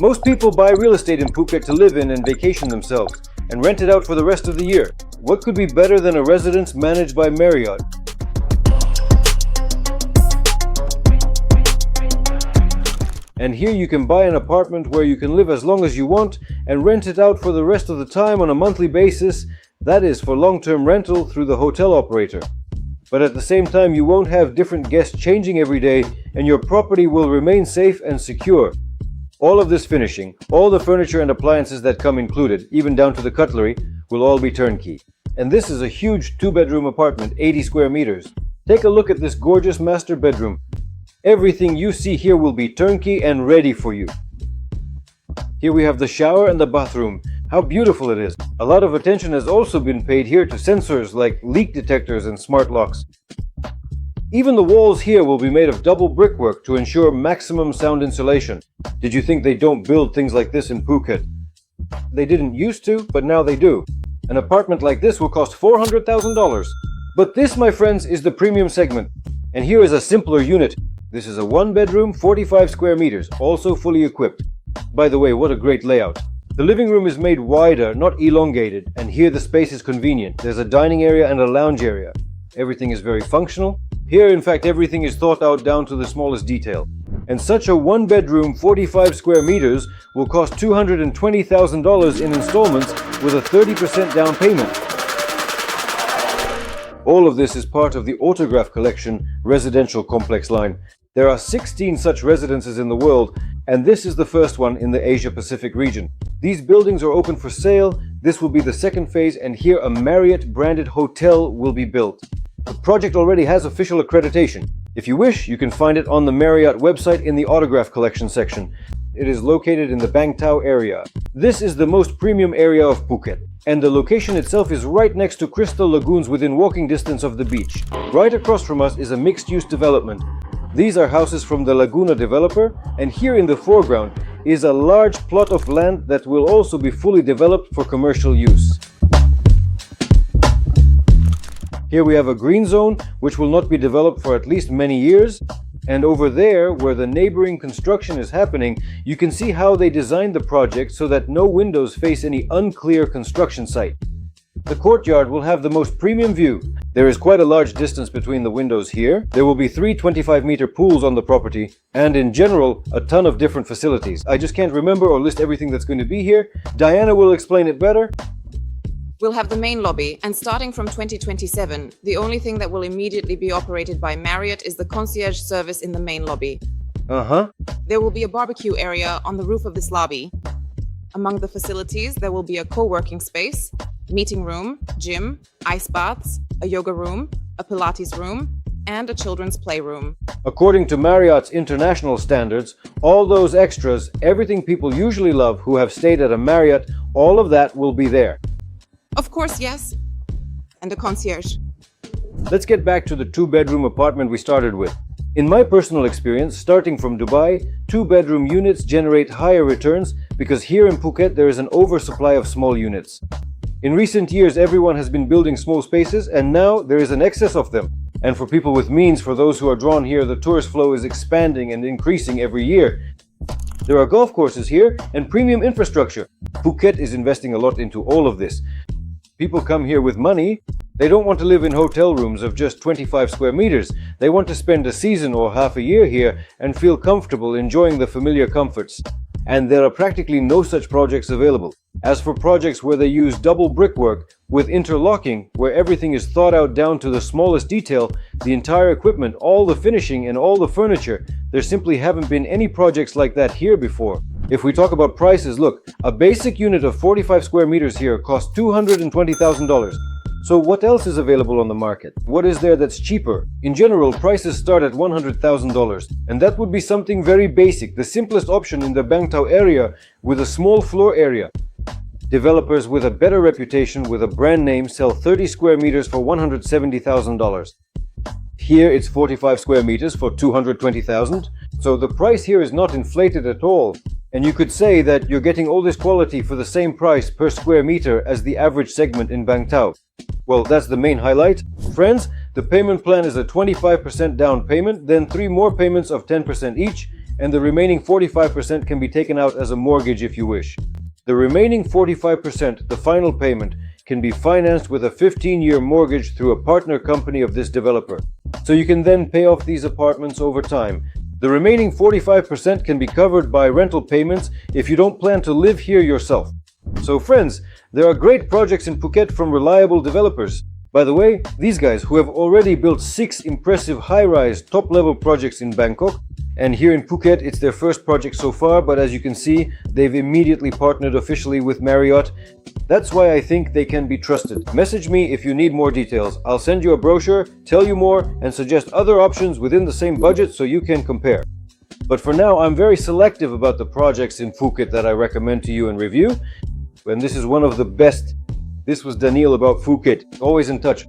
Most people buy real estate in Phuket to live in and vacation themselves, and rent it out for the rest of the year. What could be better than a residence managed by Marriott? And here you can buy an apartment where you can live as long as you want and rent it out for the rest of the time on a monthly basis. That is for long-term rental through the hotel operator. But at the same time, you won't have different guests changing every day, and your property will remain safe and secure. All of this finishing, all the furniture and appliances that come included, even down to the cutlery, will all be turnkey. And this is a huge 2-bedroom apartment, 80 square meters. Take a look at this gorgeous master bedroom. Everything you see here will be turnkey and ready for you. Here we have the shower and the bathroom. How beautiful it is. A lot of attention has also been paid here to sensors like leak detectors and smart locks. Even the walls here will be made of double brickwork to ensure maximum sound insulation. Did you think they don't build things like this in Phuket? They didn't used to, but now they do. An apartment like this will cost $400,000. But this, my friends, is the premium segment. And here is a simpler unit. This is a 1-bedroom, 45 square meters, also fully equipped. By the way, what a great layout. The living room is made wider, not elongated, and here the space is convenient. There's a dining area and a lounge area. Everything is very functional. Here, in fact, everything is thought out down to the smallest detail. And such a 1-bedroom, 45 square meters will cost $220,000 in installments with a 30% down payment. All of this is part of the Autograph Collection residential complex line. There are 16 such residences in the world, and this is the first one in the Asia-Pacific region. These buildings are open for sale. This will be the second phase, and here a Marriott-branded hotel will be built. The project already has official accreditation. If you wish, you can find it on the Marriott website in the Autograph Collection section. It is located in the Bang Tao area. This is the most premium area of Phuket, and the location itself is right next to crystal lagoons within walking distance of the beach. Right across from us is a mixed-use development. These are houses from the Laguna developer, and here in the foreground is a large plot of land that will also be fully developed for commercial use. Here we have a green zone, which will not be developed for at least many years. And over there, where the neighboring construction is happening, you can see how they designed the project so that no windows face any unclear construction site. The courtyard will have the most premium view. There is quite a large distance between the windows here. There will be 3 25-meter pools on the property, and in general, a ton of different facilities. I just can't remember or list everything that's going to be here. Diana will explain it better. We'll have the main lobby, and starting from 2027, the only thing that will immediately be operated by Marriott is the concierge service in the main lobby. There will be a barbecue area on the roof of this lobby. Among the facilities, there will be a co-working space, meeting room, gym, ice baths, a yoga room, a Pilates room, and a children's playroom. According to Marriott's international standards, all those extras, everything people usually love who have stayed at a Marriott, all of that will be there. Of course, yes. And a concierge. Let's get back to the 2-bedroom apartment we started with. In my personal experience, starting from Dubai, 2-bedroom units generate higher returns because here in Phuket there is an oversupply of small units. In recent years, everyone has been building small spaces, and now there is an excess of them. And for people with means, for those who are drawn here, the tourist flow is expanding and increasing every year. There are golf courses here and premium infrastructure. Phuket is investing a lot into all of this. People come here with money. They don't want to live in hotel rooms of just 25 square meters. They want to spend a season or half a year here and feel comfortable enjoying the familiar comforts. And there are practically no such projects available. As for projects where they use double brickwork with interlocking, where everything is thought out down to the smallest detail, the entire equipment, all the finishing and all the furniture, there simply haven't been any projects like that here before. If we talk about prices, look, a basic unit of 45 square meters here costs $220,000. So what else is available on the market? What is there that's cheaper? In general, prices start at $100,000, and that would be something very basic, the simplest option in the Bang Tao area with a small floor area. Developers with a better reputation with a brand name sell 30 square meters for $170,000. Here it's 45 square meters for $220,000, so the price here is not inflated at all. And you could say that you're getting all this quality for the same price per square meter as the average segment in Bang Tao. Well, that's the main highlight. Friends, the payment plan is a 25% down payment, then 3 more payments of 10% each, and the remaining 45% can be taken out as a mortgage if you wish. The remaining 45%, the final payment, can be financed with a 15-year mortgage through a partner company of this developer. So you can then pay off these apartments over time. The remaining 45% can be covered by rental payments if you don't plan to live here yourself. So friends, there are great projects in Phuket from reliable developers. By the way, these guys who have already built 6 impressive high-rise top-level projects in Bangkok, and here in Phuket it's their first project so far, but as you can see, they've immediately partnered officially with Marriott. That's why I think they can be trusted. Message me if you need more details. I'll send you a brochure, tell you more, and suggest other options within the same budget so you can compare. But for now, I'm very selective about the projects in Phuket that I recommend to you and review, and this is one of the best. This was Daniel about Phuket. Always in touch.